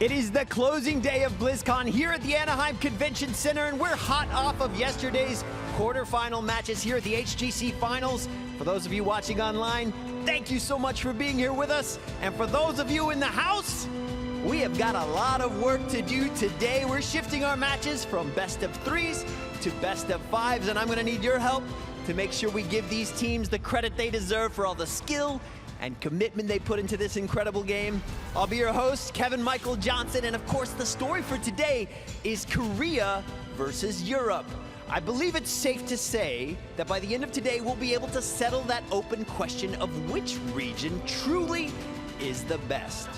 It is the closing day of BlizzCon here at the Anaheim Convention Center, and we're hot off of yesterday's quarterfinal matches here at the HGC Finals. For those of you watching online, thank you so much for being here with us. And for those of you in the house, we have got a lot of work to do today. We're shifting our matches from best of threes to best of fives, and I'm gonna need your help to make sure we give these teams the credit they deserve for all the skill and commitment they put into this incredible game. I'll be your host, Kevin Michael Johnson, and of course the story for today is Korea versus Europe. I believe it's safe to say that by the end of today, we'll be able to settle that open question of which region truly is the best.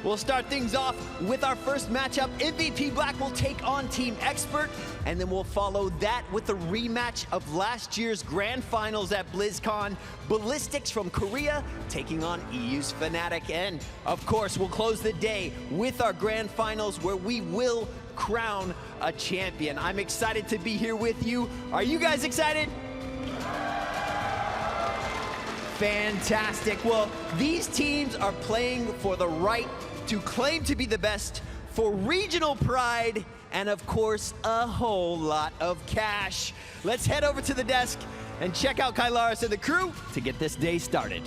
We'll start things off with our first matchup. MVP Black will take on Team Expert, and then we'll follow that with a rematch of last year's grand finals at BlizzCon. Ballistics from Korea taking on EU's Fnatic. And of course, we'll close the day with our grand finals where we will crown a champion. I'm excited to be here with you. Are you guys excited? Fantastic. Well, these teams are playing for the right to claim to be the best, for regional pride, and of course, a whole lot of cash. Let's head over to the desk and check out Kylaris and the crew to get this day started.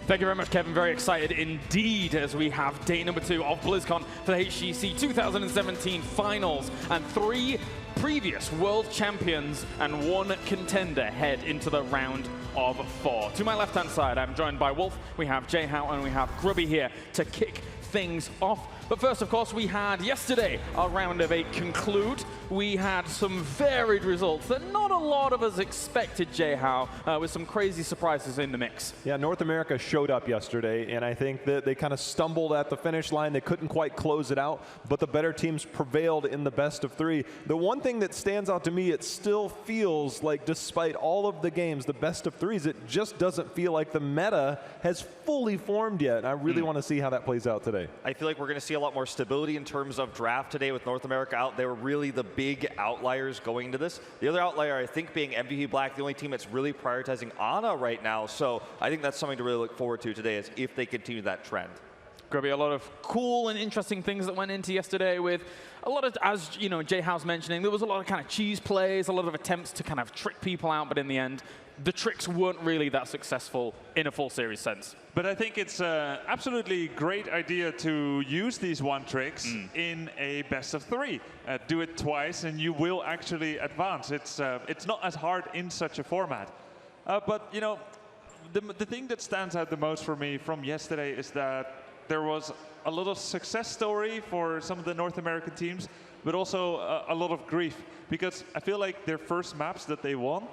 Thank you very much, Kevin. Very excited indeed as we have day number 2 of BlizzCon for the HGC 2017 Finals, and 3 previous world champions and 1 contender head into the round of 4. To my left-hand side, I'm joined by Wolf, we have Jay Howe, and we have Grubby here to kick things off. But first, of course, we had yesterday our round of 8 conclude. We had some varied results that not a lot of us expected, Jay Howe, with some crazy surprises in the mix. Yeah, North America showed up yesterday, and I think that they kind of stumbled at the finish line. They couldn't quite close it out, but the better teams prevailed in the best of 3. The one thing that stands out to me, it still feels like despite all of the games, the best of 3s, it just doesn't feel like the meta has fully formed yet. And I really want to see how that plays out today. I feel like we're going to see a lot more stability in terms of draft today with North America out. They were really the big outliers going into this. The other outlier, I think, being MVP Black, the only team that's really prioritizing Ana right now. So I think that's something to really look forward to today, is if they continue that trend. Going to be a lot of cool and interesting things that went into yesterday with a lot of, as you know, Jay Howe's mentioning, there was a lot of kind of cheese plays, a lot of attempts to kind of trick people out, but in the end, the tricks weren't really that successful in a full series sense. But I think it's an absolutely great idea to use these one tricks in a best of 3. Do it twice and you will actually advance. It's not as hard in such a format. But you know, the thing that stands out the most for me from yesterday is that there was a lot of success story for some of the North American teams, but also a lot of grief, because I feel like their first maps that they won,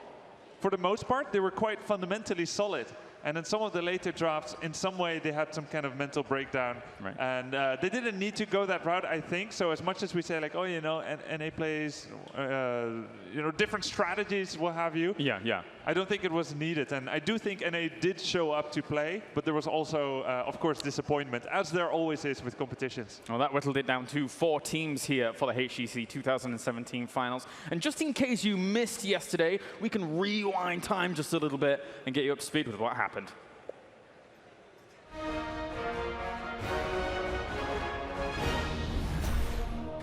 for the most part, they were quite fundamentally solid. And in some of the later drafts, in some way, they had some kind of mental breakdown. Right. And they didn't need to go that route, I think. So as much as we say, like, oh, you know, NA plays, you know, different strategies, what have you. Yeah, yeah. I don't think it was needed. And I do think NA did show up to play, but there was also, of course, disappointment, as there always is with competitions. Well, that whittled it down to 4 teams here for the HGC 2017 Finals. And just in case you missed yesterday, we can rewind time just a little bit and get you up to speed with what happened.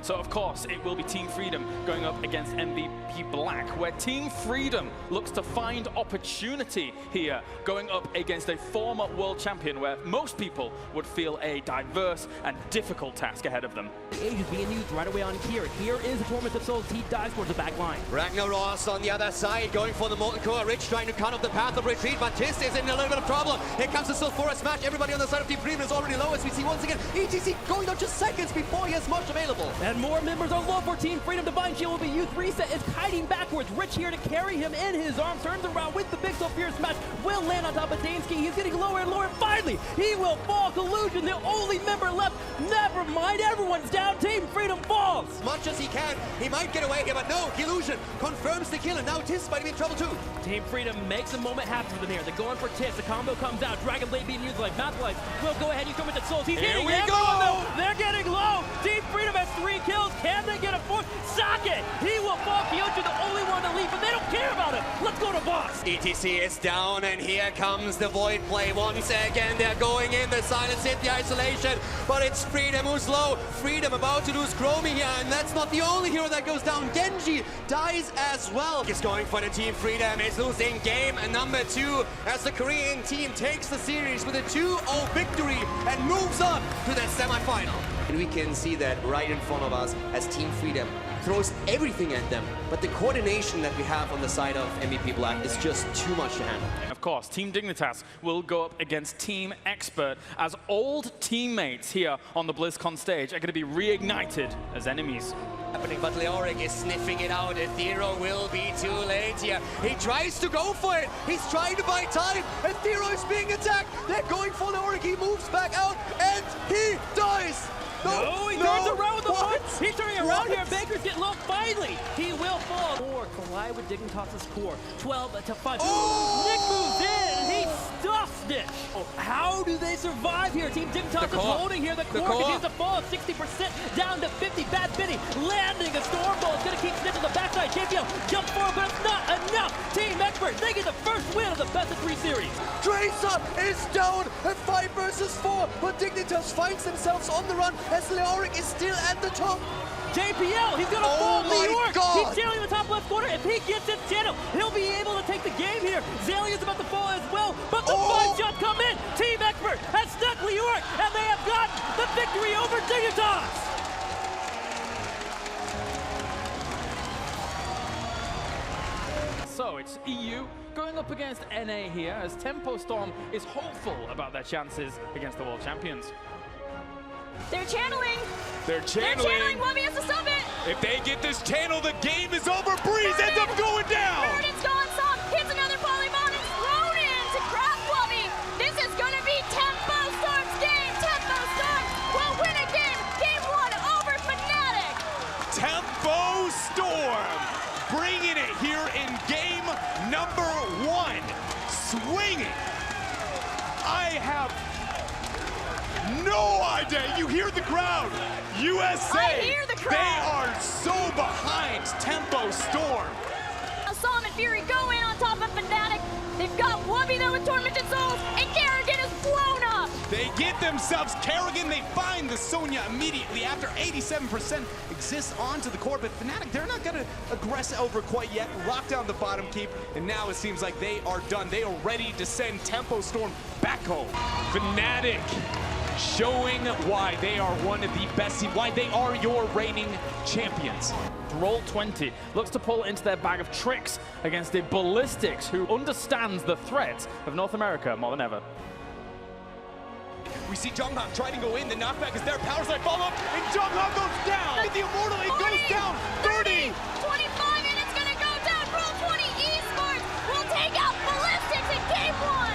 So, of course, it will be Team Freedom going up against MVP Black, where Team Freedom looks to find opportunity here, going up against a former world champion, where most people would feel a diverse and difficult task ahead of them. The age is being used right away on Kier. Here is the Torment of Souls. He dives towards the back line. Ragnaros on the other side, going for the Molten Core. Rich trying to cut off the path of retreat, but Tist is in a little bit of trouble. Here comes the Sulphurous Smash. Everybody on the side of Team Freedom is already low, as we see once again HGC going down just seconds before he has much available. And more members are low for Team Freedom. Divine Shield will be used. Reset is kiting backwards. Rich here to carry him in his arms. Turns around with the big Sulphurous Smash. Will land on top of Dansky. He's getting lower and lower. Finally, he will fall. Collusion, the only member left. Never mind, everyone's down. Team Freedom falls. As much as he can, he might get away here, but no, Collusion confirms the kill, and now Tis might be in trouble too. Team Freedom makes a moment happen for them here. They're going for Tis. The combo comes out. Dragon Blade being used like Mouth Life. Will go ahead and come with the souls. He's hitting everyone though. They're getting low. Team Freedom has 3 kills. Can they get a fourth? Sake! He will fall. Kyoto the only one to leave, but they don't care about him. Let's go to boss. ETC is down, and here comes the Void play once again. They're going in, the silence hit the isolation, but it's Freedom who's low. Freedom about to lose Chromie here, and that's not the only hero that goes down. Genji dies as well. He's going for the team. Freedom is losing game number 2 as the Korean team takes the series with a 2-0 victory and moves on to the semifinal. And we can see that right in front of us as Team Freedom throws everything at them, but the coordination that we have on the side of MVP Black is just too much to handle. Of course, Team Dignitas will go up against Team Expert as old teammates here on the BlizzCon stage are going to be reignited as enemies. Happening, but Leoric is sniffing it out. Ethereal will be too late here. He tries to go for it. He's trying to buy time. Ethereal is being attacked. They're going for Leoric. He moves back out and he dies. No, he turns around with the What? punch. He's turning around here. Baker's getting low. Finally, he will fall. Or collide with Dignitas' core. 12-5. Nick moves in, and he stuffs it. How do they survive here? Team Dignitas is holding here. The core continues to fall 60% down to 50. Bad Benny landing a storm ball. It's going to keep Snitch on the backside. JPL jumps forward, but it's not enough. Team Expert, they get the first win of the best of 3 series. Tracer is down at 5 versus 4, but Dignitas finds themselves on the run as Leoric is still at the top. JPL, he's gonna fall. my New York, God. he's tailing the top left corner. If he gets this channel, he'll be able to take the game here. Zalia's about to fall as well, but the 5-shot come in. Team Expert has stuck New York, and they have gotten the victory over Dignitas. So it's EU going up against NA here as Tempo Storm is hopeful about their chances against the world champions. They're channeling. They're They're channeling. channeling. Wubby has to stop it. If they get this channel, the game is over. Breeze ends up going down. Meriden's gone soft. Hits another polybomb. It's thrown in to crack Wubby. This is going to be Tempo Storm's game. Tempo Storm will win a game. Game 1 over Fnatic. Tempo Storm bringing it here in game number 1. Swinging. I have no idea. You hear the crowd. USA. I hear the crowd. They are so behind Tempo Storm. Psalm and Fury go in on top of Fnatic. They've got Wubby though with Tormented Souls, and Kerrigan is blown up. They get themselves Kerrigan. They find the Sonya immediately after 87% exists onto the core. But Fnatic, they're not going to aggress over quite yet. Lock down the bottom keep. And now it seems like they are done. They are ready to send Tempo Storm back home. Fnatic showing why they are one of the best teams, why they are your reigning champions. Roll20 looks to pull into their bag of tricks against the Ballistics, who understands the threat of North America more than ever. We see Jungha trying to go in. The knockback is there. Power slide follow up, and Jungha goes down. The Immortal, it goes down. 30. 25, and it's going to go down. Roll20 Esports will take out Ballistics in game 1.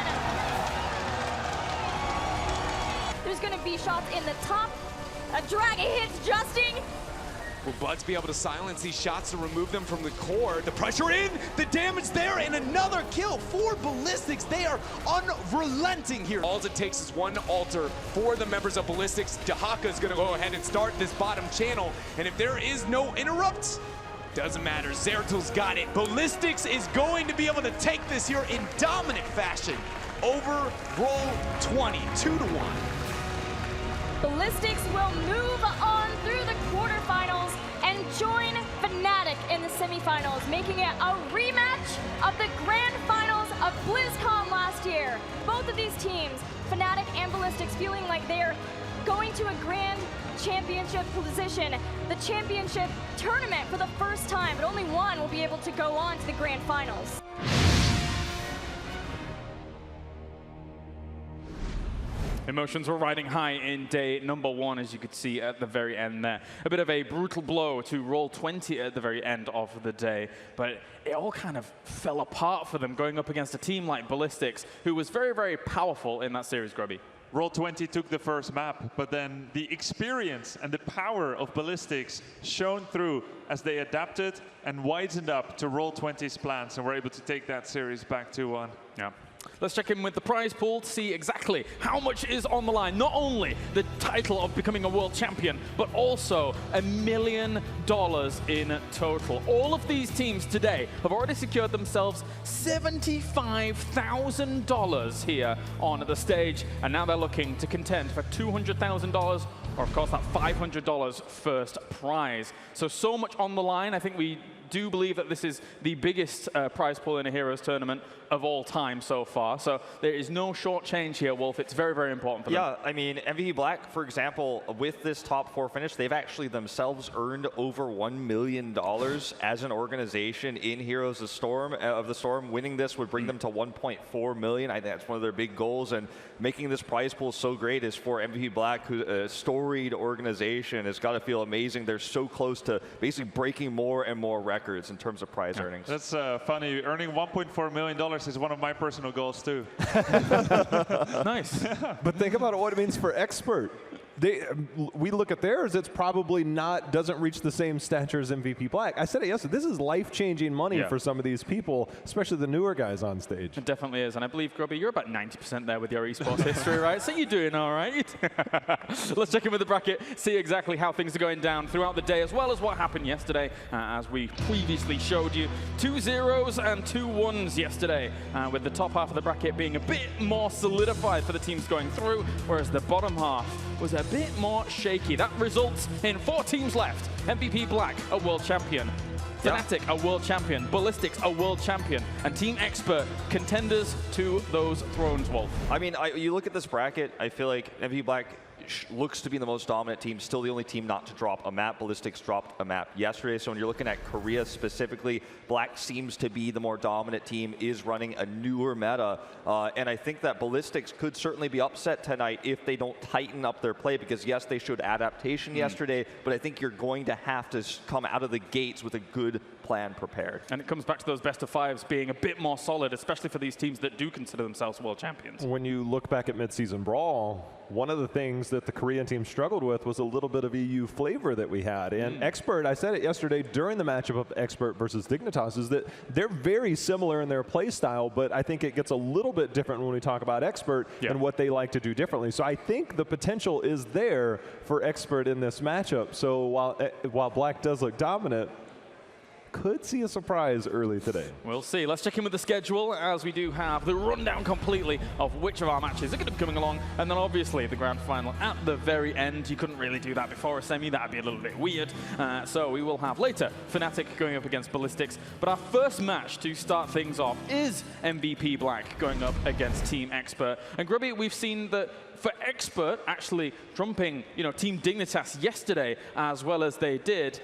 There's going to be shots in the top. A dragon hits Justing. Will Buds be able to silence these shots to remove them from the core? The pressure in, the damage there, and another kill for Ballistics. They are unrelenting here. All it takes is one altar for the members of Ballistics. Dahaka is going to go ahead and start this bottom channel, and if there is no interrupts, doesn't matter. Zeratil's got it. Ballistics is going to be able to take this here in dominant fashion over Roll20, 2-1. Ballistics will move on through the quarterfinals and join Fnatic in the semifinals, making it a rematch of the grand finals of BlizzCon last year. Both of these teams, Fnatic and Ballistics, feeling like they're going to a grand championship position, the championship tournament for the first time, but only one will be able to go on to the grand finals. Emotions were riding high in day number 1, as you could see at the very end there. A bit of a brutal blow to Roll20 at the very end of the day, but it all kind of fell apart for them going up against a team like Ballistics, who was very, very powerful in that series, Grubby. Roll20 took the first map, but then the experience and the power of Ballistics shone through as they adapted and widened up to Roll20's plans and were able to take that series back 2-1. Yeah. let's check in with the prize pool to see exactly how much is on the line. Not only the title of becoming a world champion, but also $1 million in total. All of these teams today have already secured themselves $75,000 here on the stage, and now they're looking to contend for $200,000, or of course that $500 first prize. So much on the line. I think we do believe that this is the biggest prize pool in a Heroes tournament of all time so far. So there is no short change here, Wolf. It's very, very important for them. Yeah, I mean, MVP Black, for example, with this top 4 finish, they've actually themselves earned over $1 million as an organization in Heroes of the Storm. Winning this would bring them to $1.4 million. I think that's one of their big goals, and making this prize pool so great is for MVP Black, who's a storied organization. It's got to feel amazing. They're so close to basically breaking more and more records in terms of prize earnings. That's funny. Earning $1.4 million is one of my personal goals too. Nice. But think about what it means for Expert. We look at theirs, it's probably doesn't reach the same stature as MVP Black. I said it yesterday, this is life-changing money for some of these people, especially the newer guys on stage. It definitely is, and I believe, Grubby, you're about 90% there with your esports history, right? So you're doing all right. Let's check in with the bracket, see exactly how things are going down throughout the day, as well as what happened yesterday, as we previously showed you. 2 0s and 2 1s yesterday, with the top half of the bracket being a bit more solidified for the teams going through, whereas the bottom half was a bit more shaky. That results in 4 teams left. MVP Black, a world champion. Fnatic, a world champion. Ballistics, a world champion. And Team Expert, contenders to those thrones, Wolf. I mean, you look at this bracket, I feel like MVP Black looks to be the most dominant team, still the only team not to drop a map. Ballistics dropped a map yesterday, so when you're looking at Korea specifically, Black seems to be the more dominant team, is running a newer meta, and I think that Ballistics could certainly be upset tonight if they don't tighten up their play, because yes, they showed adaptation yesterday, but I think you're going to have to come out of the gates with a good plan prepared. And it comes back to those best of 5s being a bit more solid, especially for these teams that do consider themselves world champions. When you look back at mid-season brawl, one of the things that the Korean team struggled with was a little bit of EU flavor that we had. And Expert, I said it yesterday during the matchup of Expert versus Dignitas, is that they're very similar in their play style, but I think it gets a little bit different when we talk about Expert and what they like to do differently. So I think the potential is there for Expert in this matchup. So while Black does look dominant, could see a surprise early today. We'll see. Let's check in with the schedule, as we do have the rundown completely of which of our matches are going to be coming along, and then obviously the grand final at the very end. You couldn't really do that before a semi. That would be a little bit weird. So we will have later Fnatic going up against Ballistics. But our first match to start things off is MVP Black going up against Team Expert. And Grubby, we've seen that for Expert actually trumping, Team Dignitas yesterday as well as they did.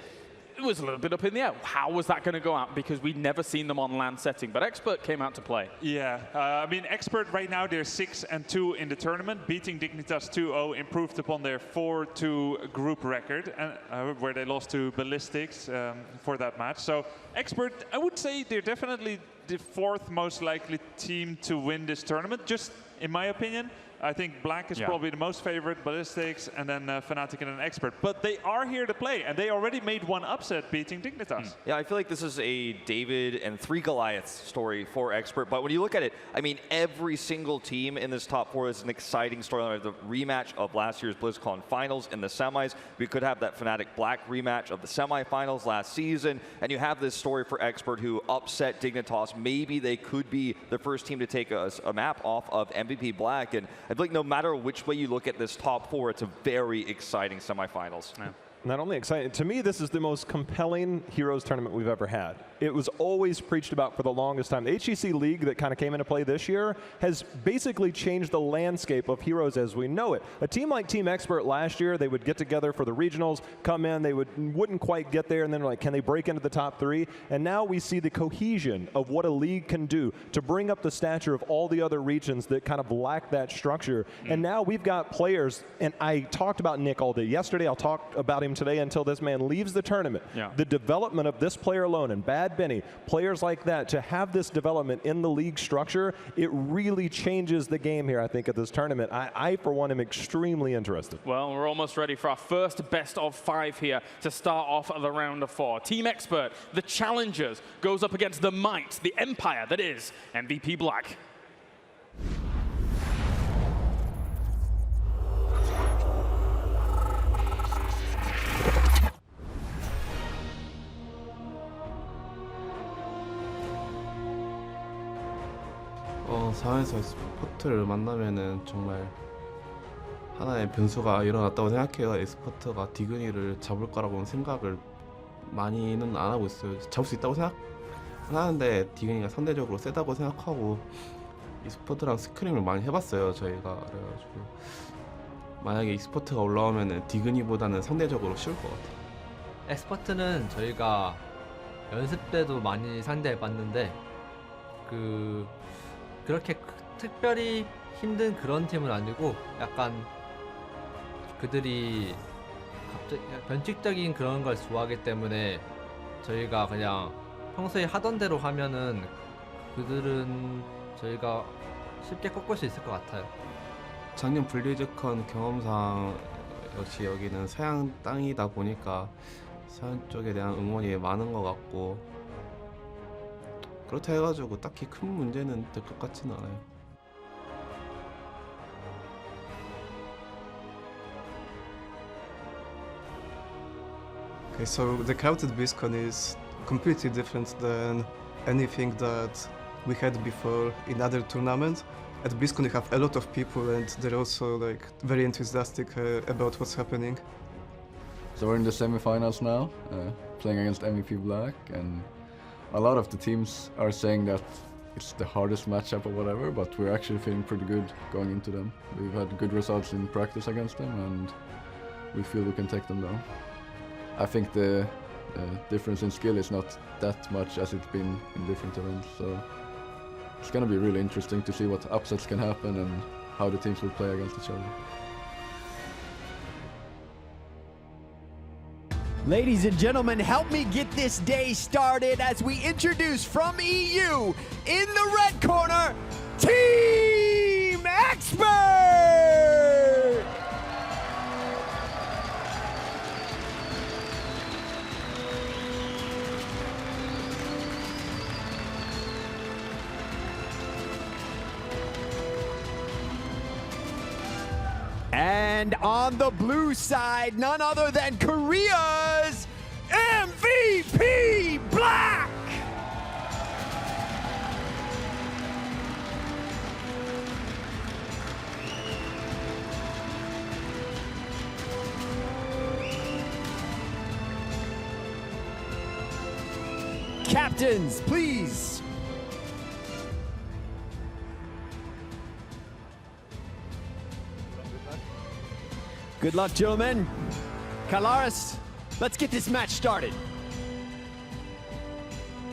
It was a little bit up in the air. How was that going to go out? Because we'd never seen them on land setting, but Expert came out to play. Yeah, I mean, Expert right now, they're 6-2 in the tournament, beating Dignitas 2-0, improved upon their 4-2 group record, and, where they lost to Ballistics for that match. So Expert, I would say they're definitely the 4th most likely team to win this tournament, just in my opinion. I think Black is probably the most favorite, Ballistics, and then Fnatic and an Expert. But they are here to play, and they already made one upset beating Dignitas. Yeah, I feel like this is a David and 3 Goliaths story for Expert. But when you look at it, I mean, every single team in this top 4 is an exciting storyline. The rematch of last year's BlizzCon finals in the semis. We could have that Fnatic Black rematch of the semifinals last season. And you have this story for Expert who upset Dignitas. Maybe they could be the first team to take a map off of MVP Black. And I feel like no matter which way you look at this top 4, it's a very exciting semifinals. Yeah. Not only exciting, to me, this is the most compelling Heroes tournament we've ever had. It was always preached about for the longest time. The HGC League that kind of came into play this year has basically changed the landscape of Heroes as we know it. A team like Team Expert last year, they would get together for the regionals, come in, they wouldn't quite get there, and then like, can they break into the top 3? And now we see the cohesion of what a league can do to bring up the stature of all the other regions that kind of lack that structure. And now we've got players, and I talked about Nick all day yesterday, I'll talk about him today until this man leaves the tournament. The development of this player alone, and Bad Benny, players like that, to have this development in the league structure, it really changes the game here, I think, at this tournament. I for one, am extremely interested. Well, we're almost ready for our first best of 5 here to start off the round of 4. Team Expert, the challengers, goes up against the might, the empire that is MVP Black. 상황에서 스포츠를 만나면은 정말 하나의 변수가 일어났다고 생각해요. 엑스퍼트가 디그니를 잡을 거라고는 생각을 많이는 안 하고 있어요. 잡을 수 있다고 생각하는데 디그니가 상대적으로 세다고 생각하고 e스포츠랑 스크림을 많이 해봤어요. 저희가 그래가지고 만약에 e스포츠가 올라오면은 디그니보다는 상대적으로 쉬울 것 같아요. 엑스퍼트는 저희가 연습 때도 많이 상대해봤는데 그렇게 특별히 힘든 그런 팀은 아니고 약간 그들이 갑자기 변칙적인 그런 걸 좋아하기 때문에 저희가 그냥 평소에 하던 대로 하면은 그들은 저희가 쉽게 꺾을 수 있을 것 같아요. 작년 블리즈컨 경험상 역시 여기는 서양 땅이다 보니까 서양 쪽에 대한 응원이 많은 것 같고 그렇다 해가지고 딱히 큰 문제는 될 것 같지는 않아요. Okay, so the crowd at BlizzCon is completely different than anything that we had before in other tournaments. At BlizzCon you have a lot of people and they're also like very enthusiastic about what's happening. So we're in the semi-finals now, playing against MVP Black, and a lot of the teams are saying that it's the hardest matchup or whatever, but we're actually feeling pretty good going into them. We've had good results in practice against them and we feel we can take them down. I think the difference in skill is not that much as it's been in different events, so it's going to be really interesting to see what upsets can happen and how the teams will play against each other. Ladies and gentlemen, help me get this day started as we introduce from EU in the red corner, Team Expert! And on the blue side, none other than Korea's MVP Black! Captains, please. Good luck, gentlemen. Kalaris, let's get this match started.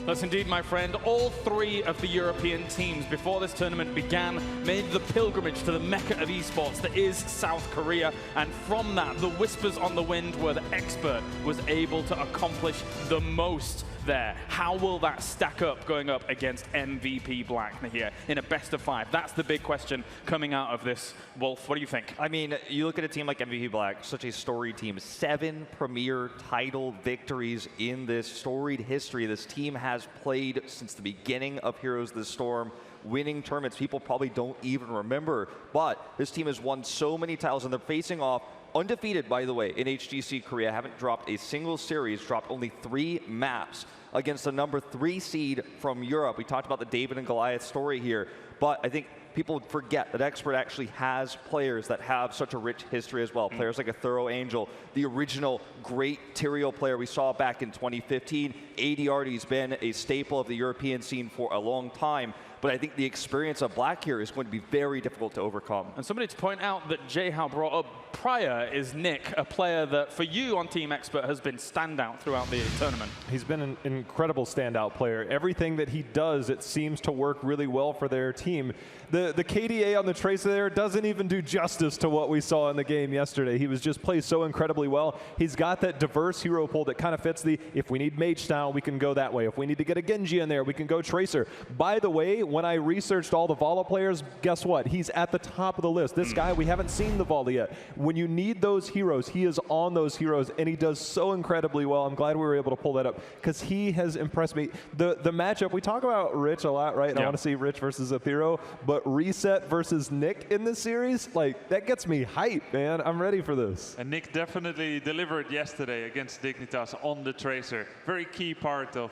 Yes, indeed, my friend. All three of the European teams before this tournament began made the pilgrimage to the mecca of esports that is South Korea. And from that, the whispers on the wind were that Expert was able to accomplish the most there. How will that stack up going up against MVP Black here in a best of 5? That's the big question coming out of this. Wolf, what do you think? I mean, you look at a team like MVP Black, such a storied team, 7 premier title victories in this storied history. This team has played since the beginning of Heroes of the Storm, winning tournaments people probably don't even remember. But this team has won so many titles, and they're facing off undefeated, by the way, in HGC Korea. Haven't dropped a single series, dropped only 3 maps against the number 3 seed from Europe. We talked about the David and Goliath story here, but I think people forget that Expert actually has players that have such a rich history as well. Players like a Thorough Angel, the original great Tyrael player we saw back in 2015. ADRD's been a staple of the European scene for a long time. But I think the experience of Black here is going to be very difficult to overcome. And somebody to point out that Jayhao brought up prior is Nick, a player that for you on Team Expert has been standout throughout the tournament. He's been an incredible standout player. Everything that he does, it seems to work really well for their team. The KDA on the Tracer there doesn't even do justice to what we saw in the game yesterday. He was just played so incredibly well. He's got that diverse hero pool that kind of fits the, if we need Mage style, we can go that way. If we need to get a Genji in there, we can go Tracer. By the way, when I researched all the Vala players, guess what? He's at the top of the list. This guy, we haven't seen the Vala yet. When you need those heroes, he is on those heroes, and he does so incredibly well. I'm glad we were able to pull that up, because he has impressed me. The matchup, we talk about Rich a lot, right? And I want to see Rich versus Athero, but Reset versus Nick in this series, like, that gets me hyped, man. I'm ready for this. And Nick definitely delivered yesterday against Dignitas on the Tracer. Very key part of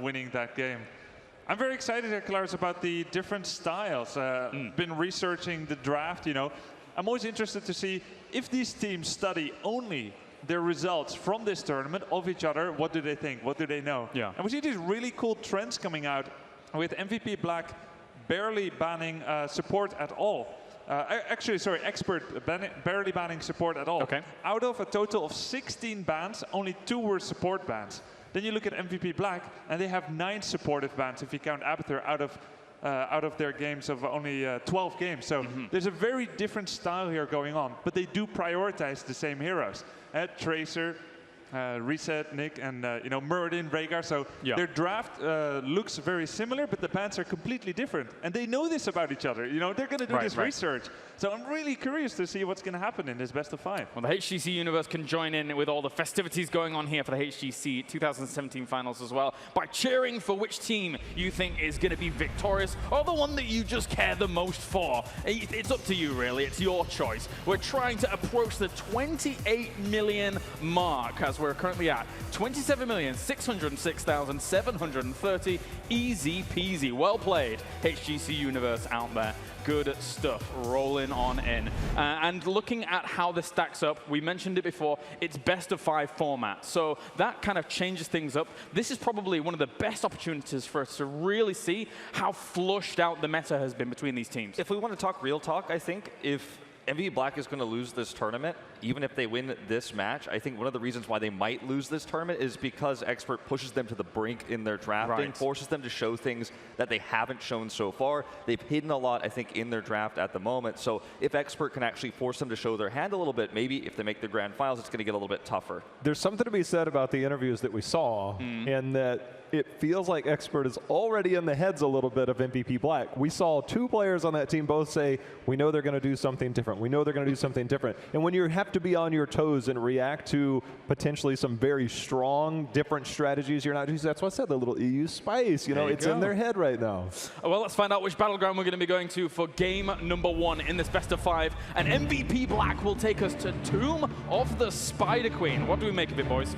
winning that game. I'm very excited here, Clarence, about the different styles. Been researching the draft, you know. I'm always interested to see if these teams study only their results from this tournament of each other. What do they think? What do they know? Yeah. And we see these really cool trends coming out with MVP Black barely banning support at all. Actually, sorry, Expert barely banning support at all. Okay. Out of a total of 16 bans, only 2 were support bans. Then you look at MVP Black, and they have 9 supportive bans if you count Abathur out of their games of only 12 games. So there's a very different style here going on, but they do prioritize the same heroes. Tracer, Reset, Nick, and you know, Muradin, Rhaegar. So their draft looks very similar, but the bans are completely different, and they know this about each other. You know, they're going to do this research. So I'm really curious to see what's going to happen in this best of 5. Well, the HGC universe can join in with all the festivities going on here for the HGC 2017 finals as well by cheering for which team you think is going to be victorious or the one that you just care the most for. It's up to you, really. It's your choice. We're trying to approach the 28 million mark as we're currently at 27,606,730. Easy peasy. Well played, HGC universe out there. Good stuff rolling on in. And looking at how this stacks up, we mentioned it before, it's best of 5 format. So that kind of changes things up. This is probably one of the best opportunities for us to really see how flushed out the meta has been between these teams. If we want to talk real talk, I think if MVP Black is going to lose this tournament, even if they win this match, I think one of the reasons why they might lose this tournament is because Expert pushes them to the brink in their drafting, forces them to show things that they haven't shown so far. They've hidden a lot, I think, in their draft at the moment. So if Expert can actually force them to show their hand a little bit, maybe if they make the grand finals, it's going to get a little bit tougher. There's something to be said about the interviews that we saw, and that it feels like Expert is already in the heads a little bit of MVP Black. We saw 2 players on that team both say, we know they're going to do something different. We know they're going to do something different. And when you have to be on your toes and react to potentially some very strong, different strategies, you're not, that's what I said, the little EU spice, you know, it's in their head right now. Well, let's find out which battleground we're going to be going to for game number 1 in this best of 5. And MVP Black will take us to Tomb of the Spider Queen. What do we make of it, boys?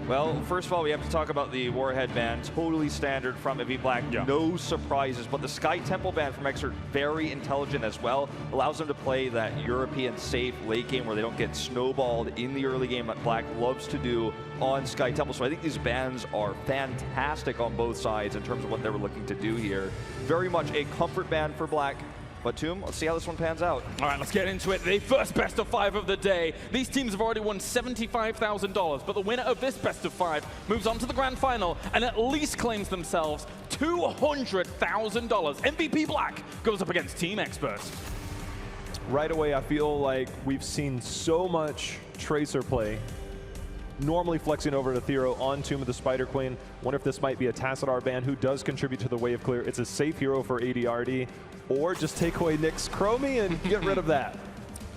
Well, first of all, we have to talk about the Warhead ban. Totally standard from MVP Black. No surprises. But the Sky Temple ban from Expert, very intelligent as well. Allows them to play that European safe late game where they don't get snowballed in the early game that Black loves to do on Sky Temple. So I think these bans are fantastic on both sides in terms of what they were looking to do here. Very much a comfort ban for Black. But Tomb, let's see how this one pans out. All right, let's get into it. The first best of 5 of the day. These teams have already won $75,000, but the winner of this best of 5 moves on to the grand final and at least claims themselves $200,000. MVP Black goes up against Team Experts. Right away, I feel like we've seen so much Tracer play. Normally flexing over to Thero on Tomb of the Spider Queen. Wonder if this might be a Tassadar ban who does contribute to the wave clear. It's a safe hero for ADRD. Or just take away Nick's Chromie and get rid of that.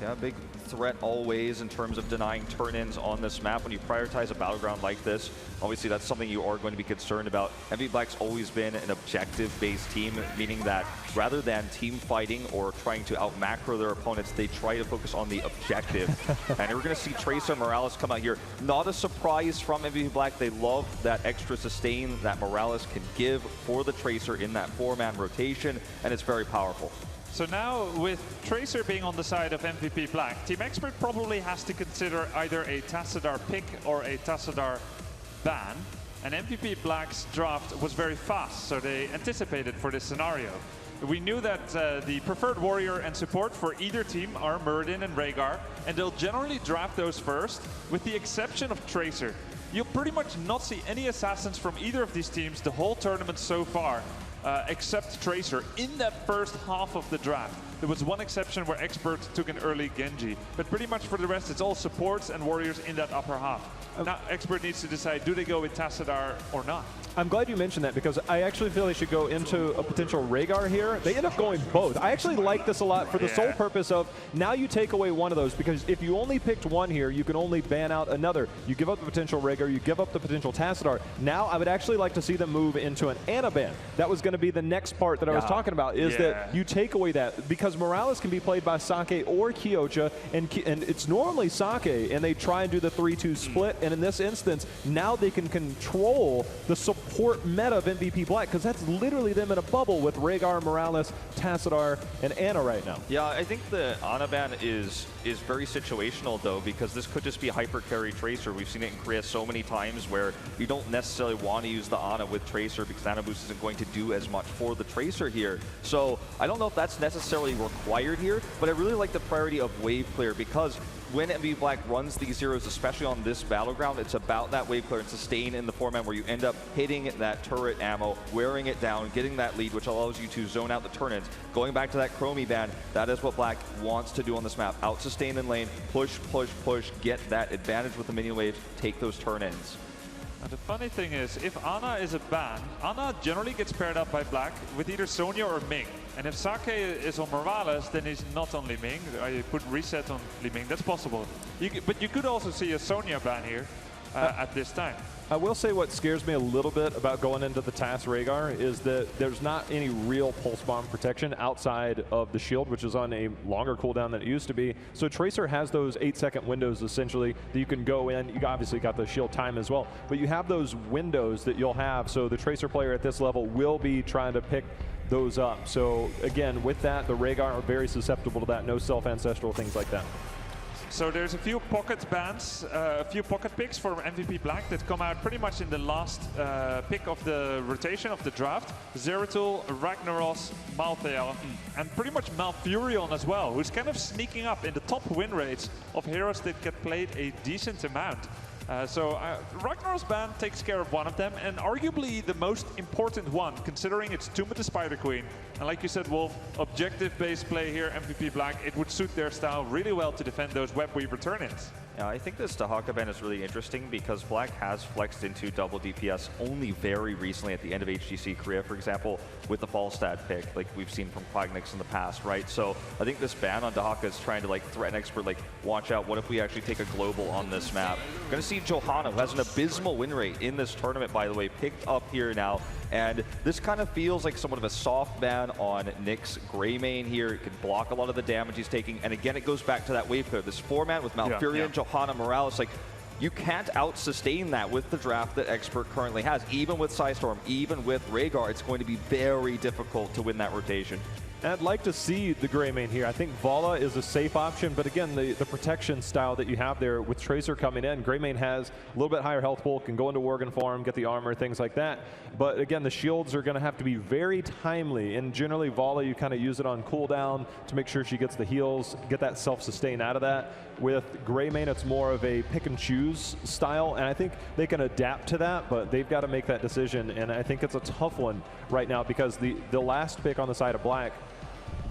Yeah, big threat always in terms of denying turn-ins on this map. When you prioritize a battleground like this, obviously that's something you are going to be concerned about. MVP Black's always been an objective-based team, meaning that rather than team fighting or trying to out-macro their opponents, they try to focus on the objective. And we're going to see Tracer Morales come out here. Not a surprise from MVP Black. They love that extra sustain that Morales can give for the Tracer in that 4-man rotation, and it's very powerful. So now, with Tracer being on the side of MVP Black, Team Expert probably has to consider either a Tassadar pick or a Tassadar ban. And MVP Black's draft was very fast, so they anticipated for this scenario. We knew that the preferred warrior and support for either team are Muradin and Rhaegar, and they'll generally draft those first, with the exception of Tracer. You'll pretty much not see any assassins from either of these teams the whole tournament so far. Except Tracer in that first half of the draft. There was one exception where Expert took an early Genji, but pretty much for the rest it's all supports and warriors in that upper half. Now Expert needs to decide, do they go with Tassadar or not? I'm glad you mentioned that because I actually feel they should go into a potential Rhaegar here. They end up going both. I actually like this a lot for the sole purpose of now you take away one of those, because if you only picked one here, you can only ban out another. You give up the potential Rhaegar, you give up the potential Tassadar. Now I would actually like to see them move into an Ana ban. That was going to be the next part that I was talking about, is that you take away that, because Morales can be played by Sake or Kyocha, and it's normally Sake, and they try and do the 3-2 split. And in this instance, now they can control the support meta of MVP Black, because that's literally them in a bubble with Rhaegar, Morales, Tassadar, and Ana right now. Yeah, I think the Ana ban is very situational, though, because this could just be a hyper carry Tracer. We've seen it in Korea so many times where you don't necessarily want to use the Ana with Tracer because Ana Boost isn't going to do as much for the Tracer here. So I don't know if that's necessarily required here, but I really like the priority of wave clear, because when MVP Black runs these zeros, especially on this battleground, it's about that wave clear and sustain in the format where you end up hitting that turret ammo, wearing it down, getting that lead, which allows you to zone out the turn-ins. Going back to that Chromie ban, that is what Black wants to do on this map. Out sustain in lane, push, push, push, get that advantage with the minion waves, take those turn-ins. The funny thing is, if Ana is a ban, Ana generally gets paired up by Black with either Sonya or Ming. And if Sake is on Morales, then he's not on Li Ming. I put reset on Li Ming, that's possible. But you could also see a Sonya ban here at this time. I will say what scares me a little bit about going into the TAS Rhaegar is that there's not any real pulse bomb protection outside of the shield, which is on a longer cooldown than it used to be. So Tracer has those 8-second windows essentially that you can go in. You obviously got the shield time as well, but you have those windows that you'll have. So the Tracer player at this level will be trying to pick those up. So again, with that, the Rhaegar are very susceptible to that. No self-ancestral, things like that. So there's a few pocket bans, a few pocket picks for MVP Black that come out pretty much in the last pick of the rotation of the draft. Zeratul, Ragnaros, Malthael, and pretty much Malfurion as well, who's kind of sneaking up in the top win rates of heroes that get played a decent amount. Ragnaros ban takes care of one of them, and arguably the most important one, considering it's Tomb of the Spider Queen. And like you said, Wolf, objective-based play here, MVP Black, it would suit their style really well to defend those Web Weaver turn-ins. Yeah, I think this Dahaka ban is really interesting because Black has flexed into double DPS only very recently at the end of HGC Korea, for example, with the Falstad pick, like we've seen from Quagnix in the past, right? So I think this ban on Dahaka is trying to like threaten Expert, like watch out, what if we actually take a global on this map? We're gonna see Johanna, who has an abysmal win rate in this tournament, by the way, picked up here now. And this kind of feels like somewhat of a soft ban on Nick's Greymane here. It can block a lot of the damage he's taking. And again, it goes back to that wave clear. This format with Malfurion, Johanna, Morales, like you can't out-sustain that with the draft that Expert currently has. Even with Psystorm, even with Rhaegar, it's going to be very difficult to win that rotation. And I'd like to see the Greymane here. I think Vala is a safe option, but again, the protection style that you have there with Tracer coming in, Greymane has a little bit higher health pool, can go into Worgen form, get the armor, things like that. But again, the shields are going to have to be very timely, and generally Vala, you kind of use it on cooldown to make sure she gets the heals, get that self-sustain out of that. With Greymane, it's more of a pick and choose style, and I think they can adapt to that, but they've got to make that decision, and I think it's a tough one right now because the last pick on the side of Black,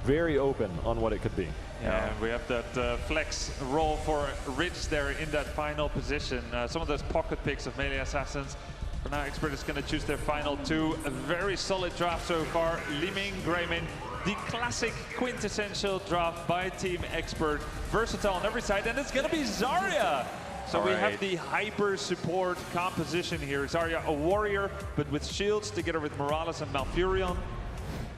very open on what it could be. Yeah, we have that flex roll for Rich there in that final position. Some of those pocket picks of melee assassins. For now, Expert is going to choose their final two. A very solid draft so far. Li Ming, Greymane, the classic quintessential draft by Team Expert. Versatile on every side, and it's going to be Zarya. So we have the hyper support composition here. Zarya, a warrior, but with shields together with Morales and Malfurion.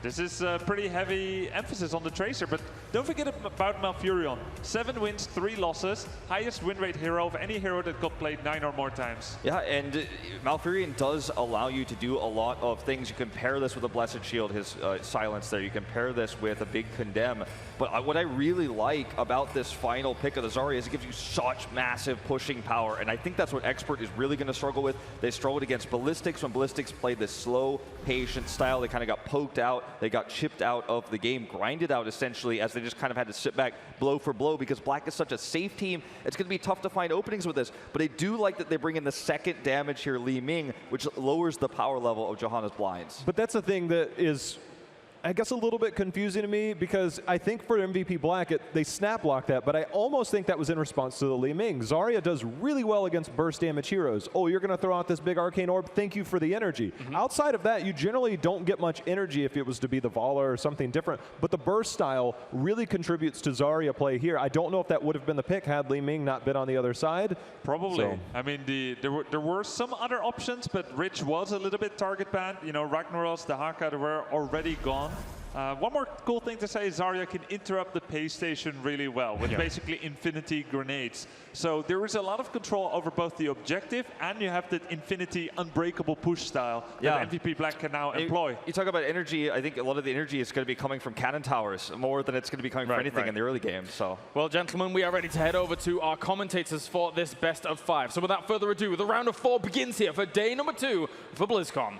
This is a pretty heavy emphasis on the Tracer, but don't forget about Malfurion. 7 wins, 3 losses, highest win rate hero of any hero that got played 9 or more times. Yeah, and Malfurion does allow you to do a lot of things. You can pair this with a Blessed Shield, his silence there. You can pair this with a big Condemn. But what I really like about this final pick of the Zarya is it gives you such massive pushing power, and I think that's what Expert is really going to struggle with. They struggled against Ballistics when Ballistics played this slow, patient style. They kind of got poked out. They got chipped out of the game, grinded out essentially, as they just kind of had to sit back blow for blow because Black is such a safe team. It's going to be tough to find openings with this, but I do like that they bring in the second damage here, Li Ming, which lowers the power level of Johanna's blinds. But that's the thing that is, I guess, a little bit confusing to me because I think for MVP Black, they snap block that, but I almost think that was in response to the Li Ming. Zarya does really well against burst damage heroes. Oh, you're going to throw out this big arcane orb? Thank you for the energy. Outside of that, you generally don't get much energy if it was to be the Vala or something different, but the burst style really contributes to Zarya play here. I don't know if that would have been the pick had Li Ming not been on the other side. Probably. So. I mean, there were some other options, but Rich was a little bit target banned. You know, Ragnaros, the Haka, they were already gone. One more cool thing to say is Zarya can interrupt the pay station really well with basically infinity grenades. So there is a lot of control over both the objective and you have the infinity unbreakable push style that MVP Black can now employ. You talk about energy, I think a lot of the energy is going to be coming from cannon towers more than it's going to be coming from anything in the early game. So, well, gentlemen, we are ready to head over to our commentators for this best of 5. So without further ado, the round of 4 begins here for day number 2 for BlizzCon.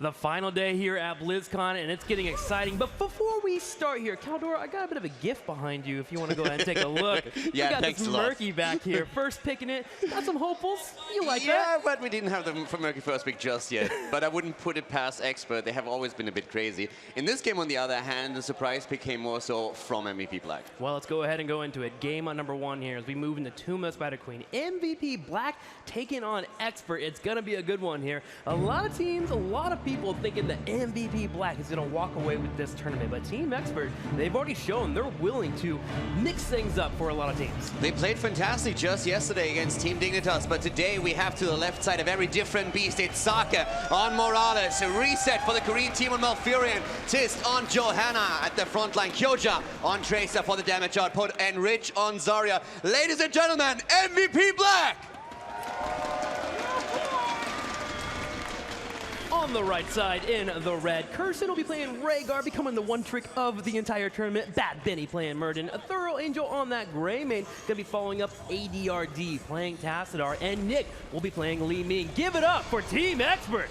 The final day here at BlizzCon, and it's getting exciting. But before we start here, Caldor, I got a bit of a gift behind you if you want to go ahead and take a look. Yeah, we got thanks this a lot. Murky back here. First picking it. Got some hopefuls. You like that? Yeah, but we didn't have them for Murky first pick just yet. But I wouldn't put it past Expert. They have always been a bit crazy. In this game, on the other hand, the surprise pick came more so from MVP Black. Well, let's go ahead and go into it. Game on number 1 here as we move into Tuma Spider Queen. MVP Black taking on Expert. It's going to be a good one here. A lot of teams, a lot of people thinking that MVP Black is going to walk away with this tournament. But Team Expert, they've already shown they're willing to mix things up for a lot of teams. They played fantastic just yesterday against Team Dignitas, but today we have to the left side a very different beast. It's Saka on Morales, a reset for the Korean team on Malfurion, Tist on Johanna at the front line, Kyoja on Tracer for the damage output, and Rich on Zarya. Ladies and gentlemen, MVP Black! On the right side in the red, Kirsten will be playing Rhaegar, becoming the one trick of the entire tournament. Bad Benny playing Murden. A Thorough Angel on that gray main. Gonna be following up ADRD playing Tassadar. And Nick will be playing Li Ming. Give it up for Team Expert.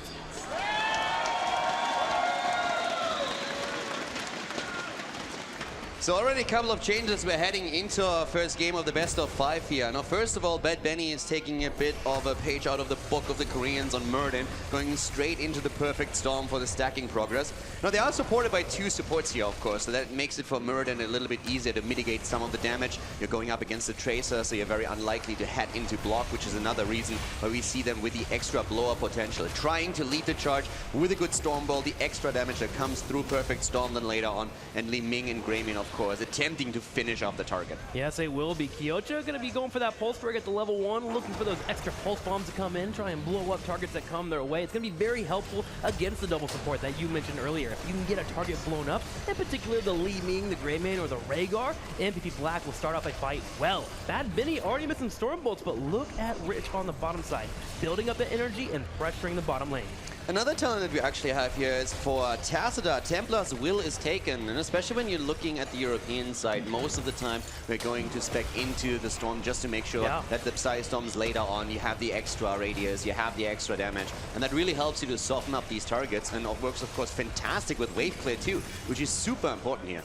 So already a couple of changes. We're heading into our first game of the best of 5 here. Now, first of all, Bad Benny is taking a bit of a page out of the book of the Koreans on Murden, going straight into the perfect storm for the stacking progress. Now, they are supported by 2 supports here, of course, so that makes it for Murden a little bit easier to mitigate some of the damage. You're going up against the Tracer, so you're very unlikely to head into block, which is another reason why we see them with the extra blower potential. Trying to lead the charge with a good Storm Ball, the extra damage that comes through perfect storm then later on, and Li Ming and Greymin, of course, attempting to finish off the target. Yes, they will be. Kyoja going to be going for that pulse break at the level 1, looking for those extra pulse bombs to come in, try and blow up targets that come their way. It's going to be very helpful against the double support that you mentioned earlier. If you can get a target blown up, in particular the Li Ming, the Greymane, or the Rhaegar, MVP Black will start off a fight well. Bad Benny already missing Storm Bolts, but look at Rich on the bottom side, building up the energy and pressuring the bottom lane. Another talent that we actually have here is for Tassadar. Templar's Will is taken, and especially when you're looking at the European side, most of the time we're going to spec into the Storm just to make sure that the Psy Storms later on, you have the extra radius, you have the extra damage, and that really helps you to soften up these targets, and it works, of course, fantastic with Wave Clear too, which is super important here.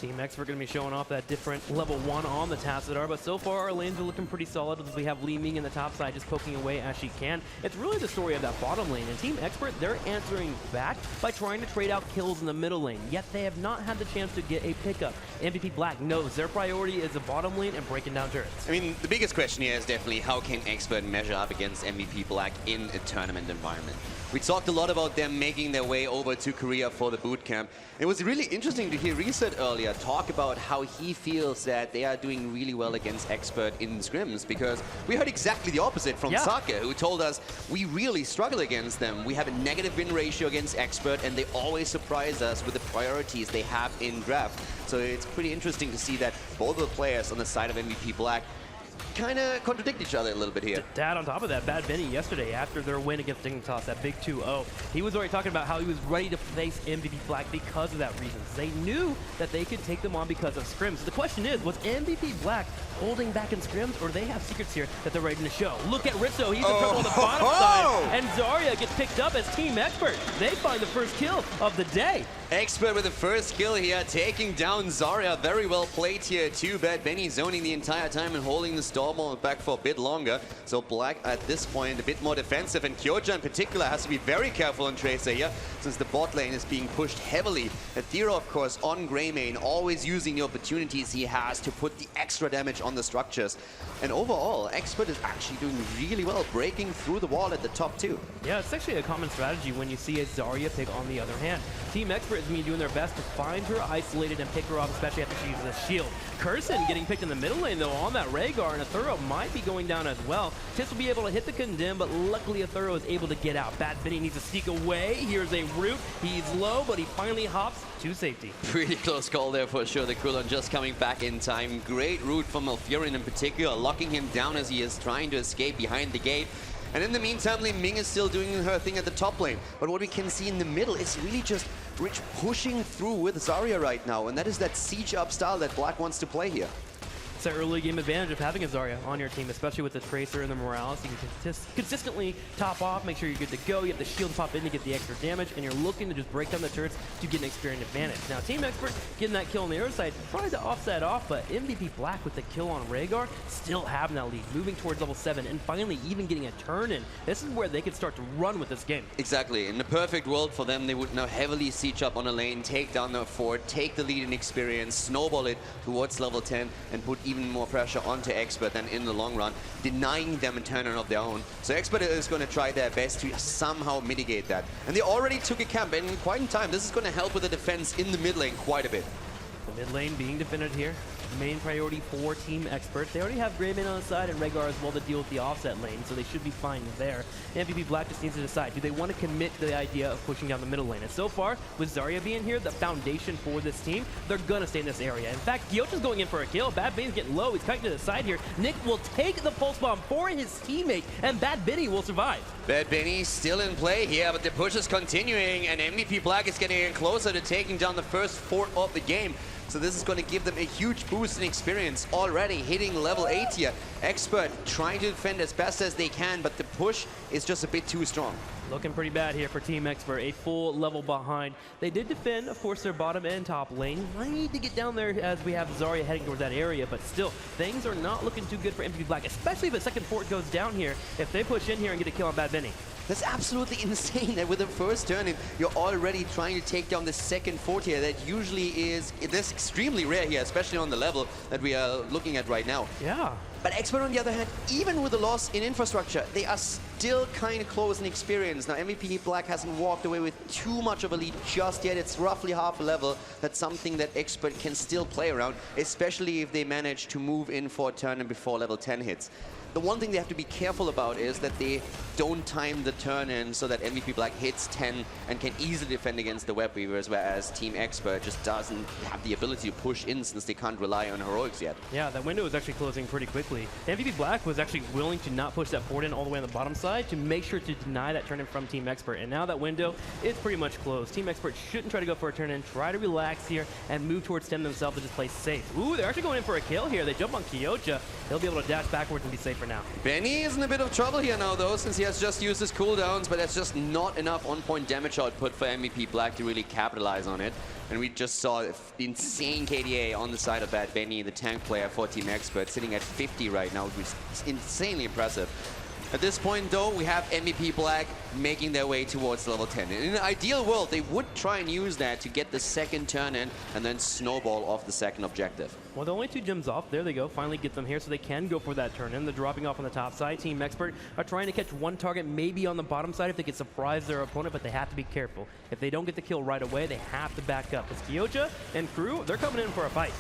Team Expert going to be showing off that different level 1 on the Tassadar, but so far our lanes are looking pretty solid as we have Li Ming in the top side just poking away as she can. It's really the story of that bottom lane, and Team Expert, they're answering back by trying to trade out kills in the middle lane, yet they have not had the chance to get a pickup. MVP Black knows their priority is the bottom lane and breaking down turrets. I mean, the biggest question here is definitely how can Expert measure up against MVP Black in a tournament environment. We talked a lot about them making their way over to Korea for the bootcamp. It was really interesting to hear Reset earlier talk about how he feels that they are doing really well against Expert in scrims, because we heard exactly the opposite from Saka, who told us we really struggle against them. We have a negative win ratio against Expert, and they always surprise us with the priorities they have in draft. So it's pretty interesting to see that both of the players on the side of MVP Black kind of contradict each other a little bit here. Dad, on top of that, Bad Benny yesterday, after their win against Dignitas, that big 2-0, he was already talking about how he was ready to face MVP Black because of that reason. They knew that they could take them on because of scrims. The question is, was MVP Black holding back in scrims, or do they have secrets here that they're ready to show? Look at Rizzo, he's in trouble on the bottom side, and Zarya gets picked up as Team Expert. They find the first kill of the day. Expert with the first kill here, taking down Zarya. Very well played here too. Bad Benny zoning the entire time and holding the Storm Ball back for a bit longer. So Black at this point a bit more defensive, and Kyoja in particular has to be very careful on Tracer here, since the bot lane is being pushed heavily. Athero, of course, on Greymane, always using the opportunities he has to put the extra damage on the structures. And overall, Expert is actually doing really well, breaking through the wall at the top too. Yeah, it's actually a common strategy when you see a Zarya pick on the other hand. Team Expert is going to be doing their best to find her isolated and pick her off, especially after she uses a shield. Curson getting picked in the middle lane though on that Rhaegar, and a Thorough might be going down as well. Tiss will be able to hit the condemn, but luckily a Thorough is able to get out. Bad Benny needs to sneak away. Here's a root. He's low, but he finally hops to safety. Pretty close call there for sure. The Krillon just coming back in time. Great route from Malfurion in particular, locking him down as he is trying to escape behind the gate. And in the meantime, Li Ming is still doing her thing at the top lane. But what we can see in the middle is really just Rich pushing through with Zarya right now. And that is that siege up style that Black wants to play here. It's an early game advantage of having a Zarya on your team, especially with the Tracer and the Morales. You can consistently top off, make sure you're good to go. You have the shield to pop in to get the extra damage, and you're looking to just break down the turrets to get an experience advantage. Now, Team Expert getting that kill on the other side, trying to offset off, but MVP Black with the kill on Rhaegar still having that lead, moving towards level 7, and finally even getting a turn in. This is where they could start to run with this game. Exactly. In the perfect world for them, they would now heavily siege up on a lane, take down the fort, take the lead in experience, snowball it towards level 10, and put even more pressure onto Expert than in the long run, denying them a turn of their own. So Expert is going to try their best to somehow mitigate that. And they already took a camp, and quite in time. This is going to help with the defense in the mid lane quite a bit. The mid lane being defended here. Main priority for Team Expert. They already have Greymane on the side and Rhaegar as well to deal with the offset lane, so they should be fine there. MVP Black just needs to decide, do they want to commit to the idea of pushing down the middle lane? And so far, with Zarya being here, the foundation for this team, they're going to stay in this area. In fact, Gyocha's going in for a kill. Bad Benny's getting low. He's cutting to the side here. Nick will take the pulse bomb for his teammate, and Bad Benny will survive. Bad Benny still in play here, but the push is continuing, and MVP Black is getting closer to taking down the first fort of the game. So this is going to give them a huge boost in experience, already hitting level 8 here. Expert trying to defend as best as they can, but the push is just a bit too strong. Looking pretty bad here for Team Expert, a full level behind. They did defend, of course, their bottom and top lane. Might need to get down there as we have Zarya heading towards that area, but still, things are not looking too good for MVP Black, especially if a second fort goes down here, if they push in here and get a kill on Bad Benny. That's absolutely insane that with the first turn in, you're already trying to take down the second fort here. That usually is, this extremely rare here, especially on the level that we are looking at right now. Yeah. But Expert, on the other hand, even with the loss in infrastructure, they are still kind of close in experience. Now, MVP Black hasn't walked away with too much of a lead just yet. It's roughly half a level. That's something that Expert can still play around, especially if they manage to move in for a turn and before level 10 hits. The one thing they have to be careful about is that they don't time the turn in so that MVP Black hits 10 and can easily defend against the Web Weavers, whereas Team Expert just doesn't have the ability to push in since they can't rely on heroics yet. Yeah, that window is actually closing pretty quickly. MVP Black was actually willing to not push that fort in all the way on the bottom side to make sure to deny that turn in from Team Expert. And now that window is pretty much closed. Team Expert shouldn't try to go for a turn in, try to relax here and move towards 10 themselves to just play safe. Ooh, they're actually going in for a kill here. They jump on Gyocha. He'll be able to dash backwards and be safe for now. Benny is in a bit of trouble here now, though, since he has just used his cooldowns, but that's just not enough on-point damage output for MVP Black to really capitalize on it. And we just saw insane KDA on the side of Bad Benny, the tank player for Team Expert, sitting at 50 right now, which is insanely impressive. At this point, though, we have MVP Black making their way towards level 10. In an ideal world, they would try and use that to get the second turn in and then snowball off the second objective. Well, the only 2 gems off. There they go. Finally get them here so they can go for that turn in. They're dropping off on the top side. Team Expert are trying to catch one target, maybe on the bottom side if they could surprise their opponent, but they have to be careful. If they don't get the kill right away, they have to back up. It's Gyocha and crew, they're coming in for a fight.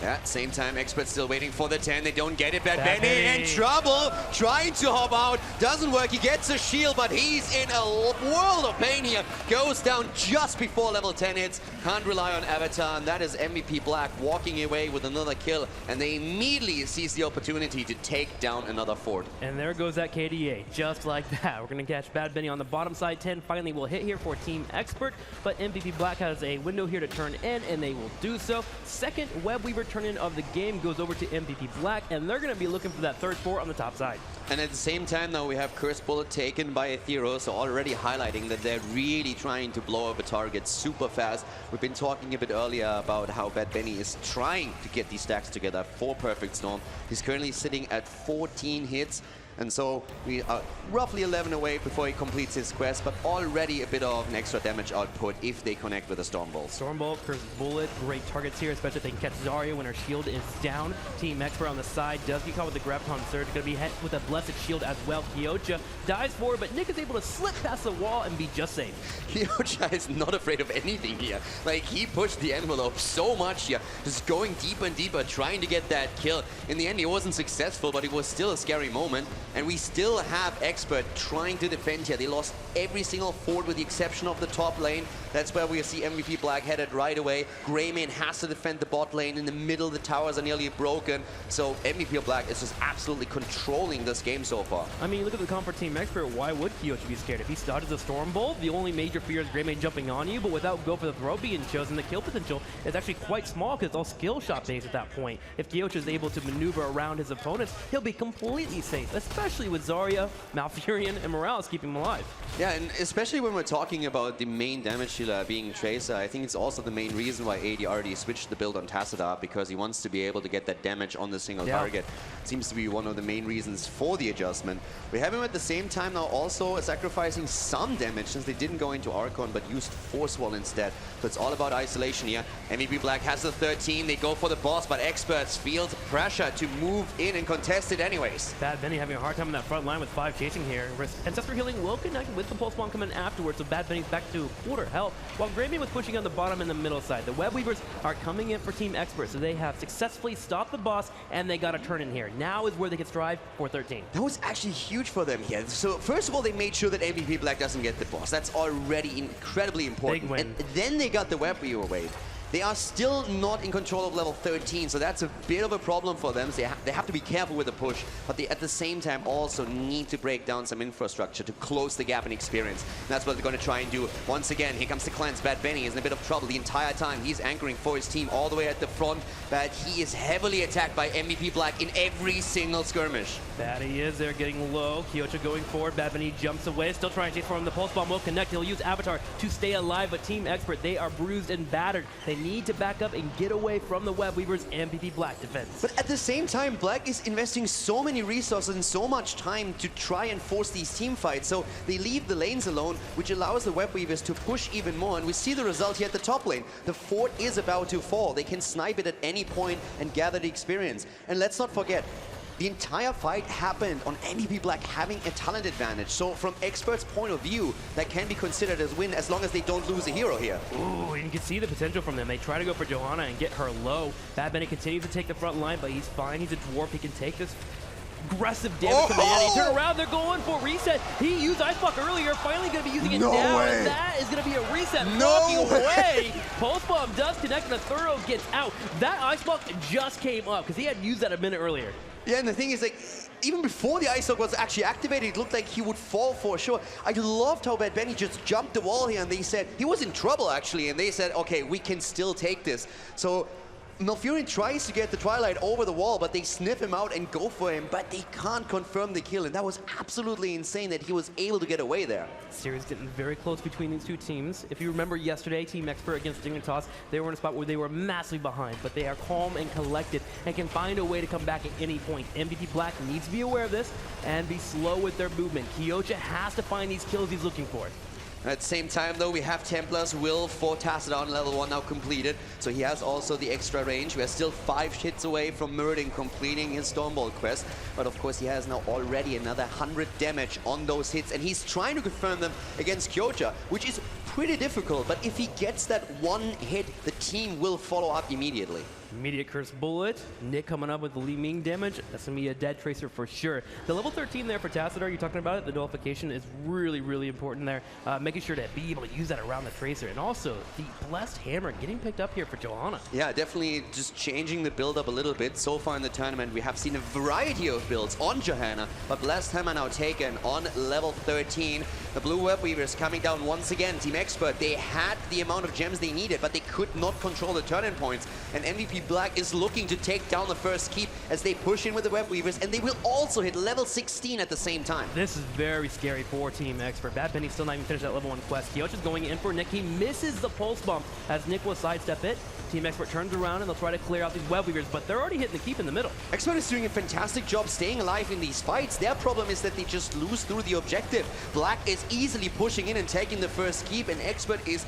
Yeah, same time, Expert still waiting for the 10. They don't get it. Bad Benny in trouble, trying to hop out. Doesn't work. He gets a shield, but he's in a world of pain here. Goes down just before level 10 hits. Can't rely on Avatar, and that is MVP Black walking away with another kill. And they immediately seize the opportunity to take down another fort. And there goes that KDA, just like that. We're going to catch Bad Benny on the bottom side. 10 finally will hit here for Team Expert, but MVP Black has a window here to turn in, and they will do so. Second Web Weaver turn-in of the game goes over to MVP Black, and they're going to be looking for that third fort on the top side. And at the same time, though, we have Curse Bullet taken by Aethero, so already highlighting that they're really trying to blow up a target super fast. We've been talking a bit earlier about how Bad Benny is trying to get these stacks together for Perfect Storm. He's currently sitting at 14 hits. And so we are roughly 11 away before he completes his quest, but already a bit of an extra damage output if they connect with a Stormbolt. Stormbolt, Curse Bullet, great targets here, especially if they can catch Zarya when her shield is down. Team Expert on the side does get caught with the Graviton Surge. Going to be hit with a Blessed Shield as well. Kyocha dies for it, but Nick is able to slip past the wall and be just safe. Kyocha is not afraid of anything here. Like, he pushed the envelope so much here, just going deeper and deeper, trying to get that kill. In the end, he wasn't successful, but it was still a scary moment. And we still have Expert trying to defend here. They lost every single fort with the exception of the top lane. That's where we see MVP Black headed right away. Greymane has to defend the bot lane. In the middle, the towers are nearly broken. So MVP Black is just absolutely controlling this game so far. I mean, look at the comp for Team Expert. Why would Kyocha be scared? If he dodges a Stormbolt, the only major fear is Greymane jumping on you, but without go for the throw being chosen, the kill potential is actually quite small because it's all skill shot based at that point. If Kyocha is able to maneuver around his opponents, he'll be completely safe, especially with Zarya, Malfurion, and Morales keeping him alive. Yeah, and especially when we're talking about the main damage dealer being Tracer, I think it's also the main reason why AD already switched the build on Tassadar, because he wants to be able to get that damage on the single target. Seems to be one of the main reasons for the adjustment. We have him at the same time now also sacrificing some damage since they didn't go into Archon but used Force Wall instead. So it's all about isolation here. MVP Black has the 13, they go for the boss, but Experts feel pressure to move in and contest it anyways. Bad Benny having a hard time in that front line with 5 chasing here. Ancestor Healing will connect with the Pulse Bomb coming afterwards, so Bad Benny's back to quarter health, while Greymane was pushing on the bottom and the middle side. The Web Weavers are coming in for Team Expert, so they have successfully stopped the boss, and they got a turn in here. Now is where they can strive for 13. That was actually huge for them here. So first of all, they made sure that MVP Black doesn't get the boss. That's already incredibly important. Big win. And then they got the Web Weaver wave. They are still not in control of level 13, so that's a bit of a problem for them. So they have to be careful with the push, but they at the same time also need to break down some infrastructure to close the gap in experience. And that's what they're going to try and do. Once again, here comes the cleanse. Bad Benny is in a bit of trouble the entire time. He's anchoring for his team all the way at the front, but he is heavily attacked by MVP Black in every single skirmish. That he is. They're getting low. Kyocha going forward. Bad Benny jumps away. Still trying to chase for him. The Pulse Bomb will connect. He'll use Avatar to stay alive, but Team Expert, they are bruised and battered. They need to back up and get away from the Web Weavers and MVP Black defense. But at the same time, Black is investing so many resources and so much time to try and force these team fights. So they leave the lanes alone, which allows the Web Weavers to push even more. And we see the result here at the top lane. The fort is about to fall. They can snipe it at any point and gather the experience. And let's not forget, the entire fight happened on MVP Black having a talent advantage. So from Expert's point of view, that can be considered as win as long as they don't lose a hero here. Ooh, and you can see the potential from them. They try to go for Johanna and get her low. Bad Benny continues to take the front line, but he's fine. He's a dwarf. He can take this aggressive damage coming in. He turned around. They're going for reset. He used Ice Block earlier. Finally going to be using it now. And that is going to be a reset. Walking away. Pulse Bomb does connect, and a Thorough gets out. That Ice Block just came up because he had used that a minute earlier. Yeah, and the thing is, like, even before the Ice Block was actually activated, it looked like he would fall for sure. I loved how Bad Benny just jumped the wall here, and they said he was in trouble, actually, and they said, okay, we can still take this. So Malfurion tries to get the Twilight over the wall, but they sniff him out and go for him, but they can't confirm the kill, and that was absolutely insane that he was able to get away there. Series getting very close between these two teams. If you remember yesterday, Team Expert against Dignitas, they were in a spot where they were massively behind, but they are calm and collected and can find a way to come back at any point. MVP Black needs to be aware of this and be slow with their movement. Kyocha has to find these kills he's looking for. At the same time, though, we have Templar's Will for Tassadar on level 1 now completed, so he has also the extra range. We are still 5 hits away from Muradin completing his Stormbolt quest, but of course he has now already another 100 damage on those hits, and he's trying to confirm them against Kyocha, which is pretty difficult, but if he gets that one hit, the team will follow up immediately. Immediate Curse Bullet. Nick coming up with the Li Ming damage. That's going to be a dead Tracer for sure. The level 13 there for Tassadar, you're talking about it, the nullification is really, really important there. Making sure to be able to use that around the Tracer. And also, the Blessed Hammer getting picked up here for Johanna. Yeah, definitely just changing the build up a little bit. So far in the tournament, we have seen a variety of builds on Johanna, but Blessed Hammer now taken on level 13. The Blue Web Weavers coming down once again. Team Expert, they had the amount of gems they needed, but they could not control the turn-in points. And MVP MVP Black is looking to take down the first keep as they push in with the Web Weavers, and they will also hit level 16 at the same time. This is very scary for Team Expert. Bad Benny still not even finished that level 1 quest. Kyocha's going in for Nick. He misses the pulse bomb as Nick will sidestep it. Team Expert turns around and they'll try to clear out these Web Weavers, but they're already hitting the keep in the middle. Expert is doing a fantastic job staying alive in these fights. Their problem is that they just lose through the objective. Black is easily pushing in and taking the first keep, and Expert is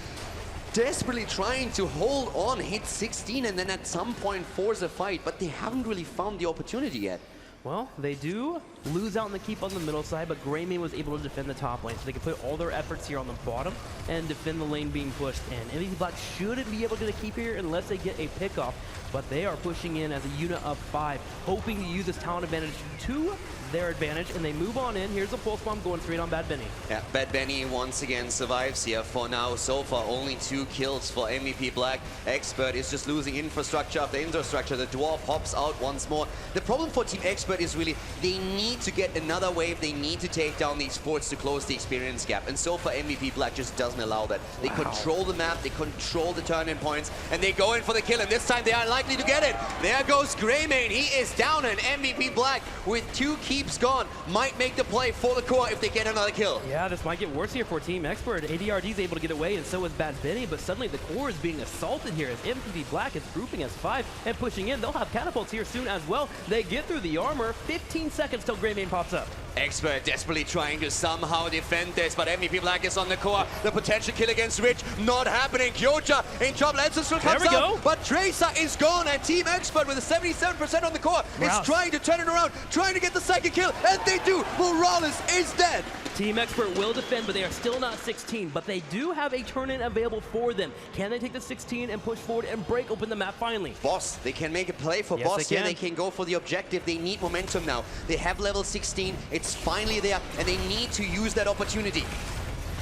desperately trying to hold on, hit 16, and then at some point force a fight, but they haven't really found the opportunity yet. Well, they do lose out in the keep on the middle side, but Greymane was able to defend the top lane, so they can put all their efforts here on the bottom and defend the lane being pushed in. MVP Black shouldn't be able to get a keep here unless they get a pickoff, but they are pushing in as a unit of 5, hoping to use this talent advantage to their advantage, and they move on in. Here's a pulse bomb going straight on Bad Benny. Yeah, Bad Benny once again survives here for now. So far, only 2 kills for MVP Black. Expert is just losing infrastructure after infrastructure. The Dwarf hops out once more. The problem for Team Expert is really they need to get another wave. They need to take down these forts to close the experience gap. And so far, MVP Black just doesn't allow that. They control the map, they control the turn-in points, and they go in for the kill. And this time, they are likely to get it. There goes Greymane. He is down, and MVP Black with 2 keeps gone might make the play for the core if they get another kill. Yeah, this might get worse here for Team Expert. ADRD is able to get away, and so is Bad Benny, but suddenly the core is being assaulted here as MVP Black is grouping as 5 and pushing in. They'll have catapults here soon as well. They get through the armor. 15 seconds till Greymane pops up. Expert desperately trying to somehow defend this, but MVP Black is on the core. The potential kill against Rich not happening. Kyocha in trouble. Ancestral comes out, but Tracer is gone, and Team Expert with a 77% on the core is trying to turn it around, trying to get the second kill, and they do. Morales is dead. Team Expert will defend, but they are still not 16, but they do have a turn-in available for them. Can they take the 16 and push forward and break open the map finally? Boss, they can make a play for Boss here. They can go for the objective. They need momentum now. They have level 16. It's finally there, and they need to use that opportunity.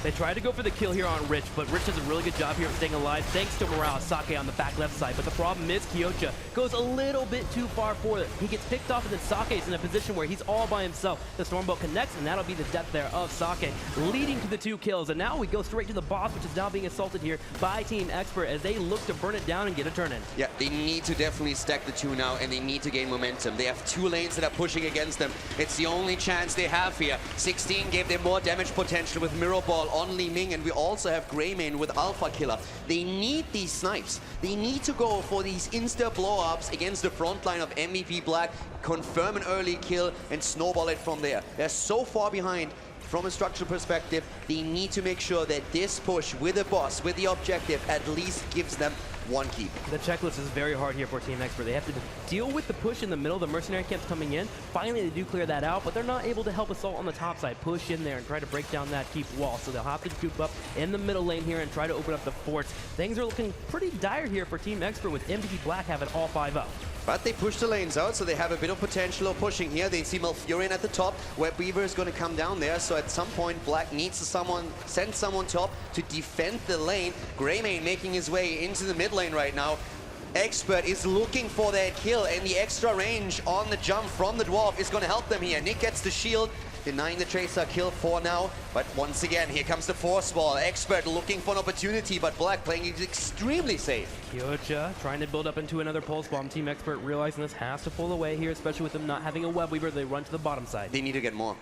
They tried to go for the kill here on Rich, but Rich does a really good job here of staying alive thanks to Morales, Sake on the back left side. But the problem is Kyocha goes a little bit too far for it. He gets picked off, and then Sake is in a position where he's all by himself. The Stormbolt connects, and that'll be the death there of Sake, leading to the 2 kills. And now we go straight to the boss, which is now being assaulted here by Team Expert as they look to burn it down and get a turn-in. Yeah, they need to definitely stack the 2 now, and they need to gain momentum. They have 2 lanes that are pushing against them. It's the only chance they have here. 16 gave them more damage potential with Mirror Ball on Li Ming, and we also have Greymane with Alpha Killer. They need these snipes. They need to go for these insta blow-ups against the front line of MVP Black, confirm an early kill, and snowball it from there. They're so far behind. From a structural perspective, they need to make sure that this push with the boss, with the objective, at least gives them 1 keep. The checklist is very hard here for Team Expert. They have to deal with the push in the middle. The mercenary camp's coming in. Finally, they do clear that out, but they're not able to help Assault on the top side. Push in there and try to break down that keep wall. So they'll have to scoop up in the middle lane here and try to open up the forts. Things are looking pretty dire here for Team Expert with MVP Black having all 5 up. But they push the lanes out, so they have a bit of potential of pushing here. They see Malfurion at the top. Web Weaver is going to come down there, so at some point Black needs to send someone top to defend the lane. Greymane making his way into the mid lane right now. Expert is looking for that kill, and the extra range on the jump from the Dwarf is going to help them here. Nick gets the shield, denying the Tracer kill for now. But once again, here comes the force wall. Expert looking for an opportunity, but Black playing it extremely safe. Kyocha trying to build up into another pulse bomb. Team Expert realizing this has to pull away here, especially with them not having a Web Weaver. They run to the bottom side. They need to get more.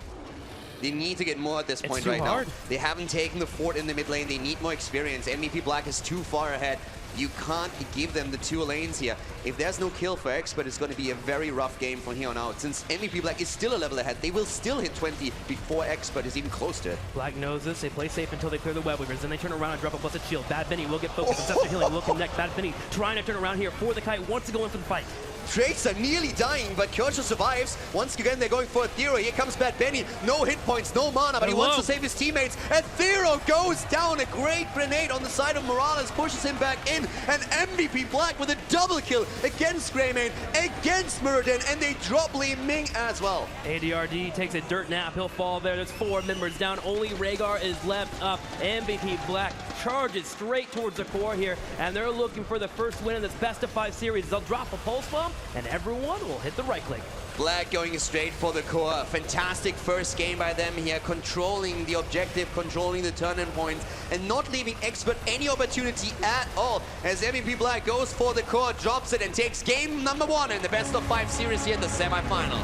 They need to get more at this point right now. They haven't taken the fort in the mid lane. They need more experience. MVP Black is too far ahead. You can't give them the 2 lanes here. If there's no kill for Expert, it's going to be a very rough game from here on out. Since MVP Black is still a level ahead, they will still hit 20 before Expert is even close to it. Black knows this. They play safe until they clear the Web Weavers. Then they turn around and drop a busted shield. Bad Benny will get focused. Ancestral healing will connect. Bad Benny trying to turn around here for the kite. Wants to go in for the fight. Tracer nearly dying, but Kyocha survives. Once again, they're going for a Thero. Here comes Bad Benny. No hit points, no mana, but he wants to save his teammates. And Thero goes down. A great grenade on the side of Morales pushes him back in. And MVP Black with a double kill against Greymane, against Muradin, and they drop Li Ming as well. ADRD takes a dirt nap. He'll fall there. There's 4 members down. Only Rhaegar is left up. MVP Black charges straight towards the core here, and they're looking for the first win in this best of 5 series. They'll drop a pulse bomb, and everyone will hit the right click. Black going straight for the core. Fantastic first game by them here, controlling the objective, controlling the turning points, and not leaving Expert any opportunity at all. As MVP Black goes for the core, drops it, and takes game number 1 in the best of 5 series here in the semifinal.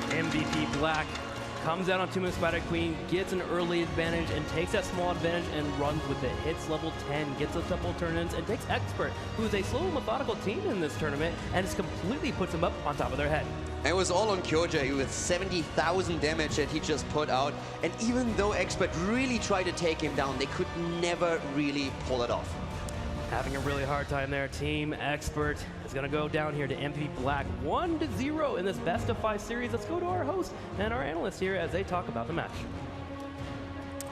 MVP Black comes out on Tomb of Spider Queen, gets an early advantage, and takes that small advantage and runs with it. Hits level 10, gets a couple tournaments, and takes Expert, who's a slow, methodical team in this tournament, and just completely puts them up on top of their head. And it was all on Kyoja with 70,000 damage that he just put out. And even though Expert really tried to take him down, they could never really pull it off. Having a really hard time there. Team Expert is going to go down here to MVP Black 1-0 in this best of 5 series. Let's go to our host and our analyst here as they talk about the match.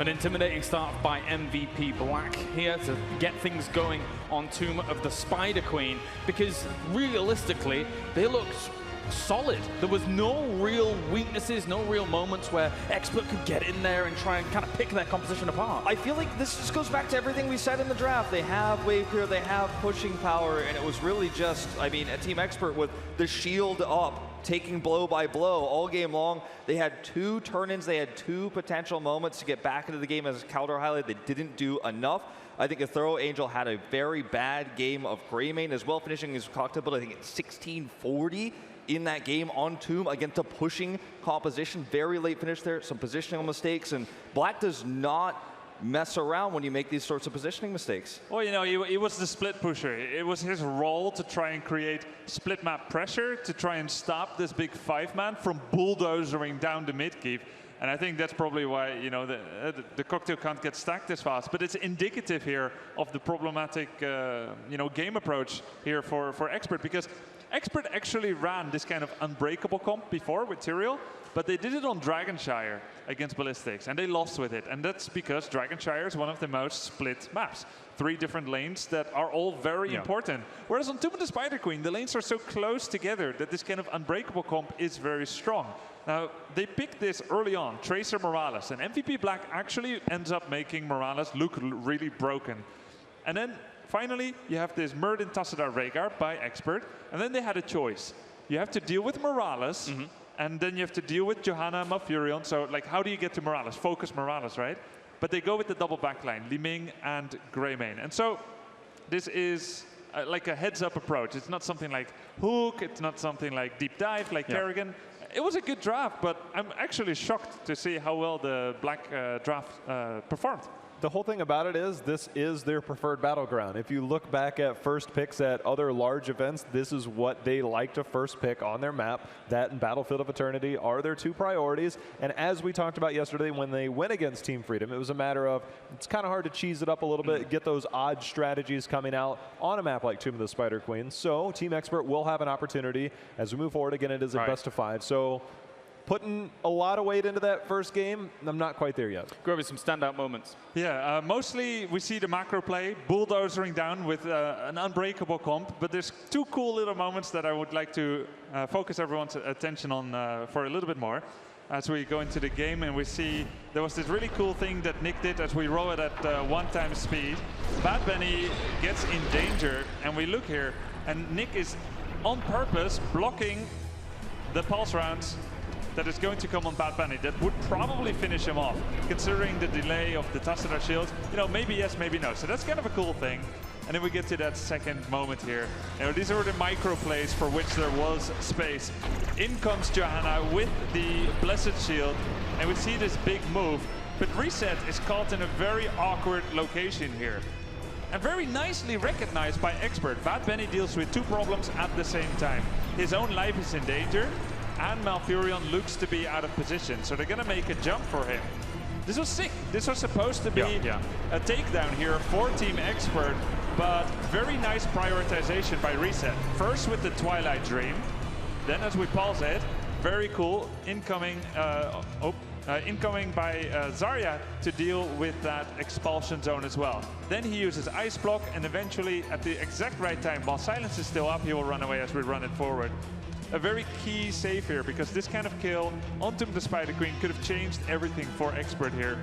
An intimidating start by MVP Black here to get things going on Tomb of the Spider Queen, because realistically, they looked solid. There was no real weaknesses, no real moments where Expert could get in there and try and kind of pick their composition apart. I feel like this just goes back to everything we said in the draft. They have wave clear, they have pushing power, and it was really just, I mean, a Team Expert with the shield up, taking blow by blow all game long. They had 2 turn-ins, they had 2 potential moments to get back into the game. As Calder highlighted, they didn't do enough. I think Thorough Angel had a very bad game of Greymane as well, finishing his cocktail build, I think, at 1640 in that game on Tomb against a pushing composition. Very late finish there, some positional mistakes, and Black does not mess around when you make these sorts of positioning mistakes. Well, you know, he was the split pusher. It was his role to try and create split map pressure, to try and stop this big 5-man from bulldozering down the mid keep. And I think that's probably why, you know, the cocktail can't get stacked this fast. But it's indicative here of the problematic, you know, game approach here for Expert, because Expert actually ran this kind of unbreakable comp before with Tyrael, but they did it on Dragonshire against Ballistics, and they lost with it. And that's because Dragonshire is one of the most split maps. 3 different lanes that are all very important. Whereas on Tomb of the Spider Queen, the lanes are so close together that this kind of unbreakable comp is very strong. Now, they picked this early on, Tracer Morales, and MVP Black actually ends up making Morales look really broken. And then finally, you have this Murden Tassadar Rhaegar by Expert, and then they had a choice. You have to deal with Morales, and then you have to deal with Johanna Malfurion. So, like, how do you get to Morales? Focus Morales, right? But they go with the double backline, Li Ming and Greymane. And so, this is like a heads-up approach. It's not something like Hook, it's not something like Deep Dive, like Kerrigan. It was a good draft, but I'm actually shocked to see how well the Black draft performed. The whole thing about it is this is their preferred battleground. If you look back at first picks at other large events, this is what they like to first pick on their map. That and Battlefield of Eternity are their 2 priorities. And as we talked about yesterday when they went against Team Freedom, it was a matter of, it's kind of hard to cheese it up a little bit, get those odd strategies coming out on a map like Tomb of the Spider Queen. So Team Expert will have an opportunity as we move forward. Again, it is a best of 5. So putting a lot of weight into that first game, I'm not quite there yet. Grover, some standout moments. Yeah, mostly we see the macro play, bulldozering down with an unbreakable comp, but there's 2 cool little moments that I would like to focus everyone's attention on for a little bit more. As we go into the game and we see there was this really cool thing that Nick did as we roll it at 1x speed. Bad Benny gets in danger, and we look here, and Nick is on purpose blocking the pulse rounds that is going to come on Bad Bunny. That would probably finish him off, considering the delay of the Tassadar shield. You know, maybe yes, maybe no. So that's kind of a cool thing. And then we get to that second moment here. You know, these are the micro plays for which there was space. In comes Johanna with the Blessed Shield, and we see this big move. But Reset is caught in a very awkward location here. And very nicely recognized by Expert. Bad Benny deals with 2 problems at the same time. His own life is in danger, and Malfurion looks to be out of position, so they're gonna make a jump for him. This was sick. This was supposed to be a takedown here for Team Expert, but very nice prioritization by Reset. First with the Twilight Dream, then as we pulse it, very cool, incoming by Zarya to deal with that expulsion zone as well. Then he uses Ice Block, and eventually at the exact right time, while Silence is still up, he will run away as we run it forward. a very key save here, because this kind of kill onto the Spider Queen could have changed everything for Expert here.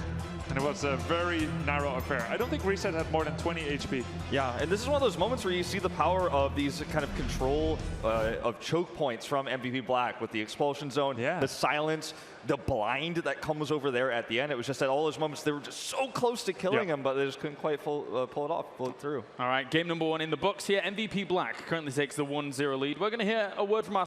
And it was a very narrow affair. I don't think Reset had more than 20 HP. Yeah, and this is one of those moments where you see the power of these kind of control of choke points from MVP Black with the expulsion zone, the silence, the blind that comes over there at the end. It was just at all those moments they were just so close to killing him, but they just couldn't quite pull it off, pull it through. All right, game number 1 in the books here. MVP Black currently takes the 1-0 lead. We're going to hear a word from our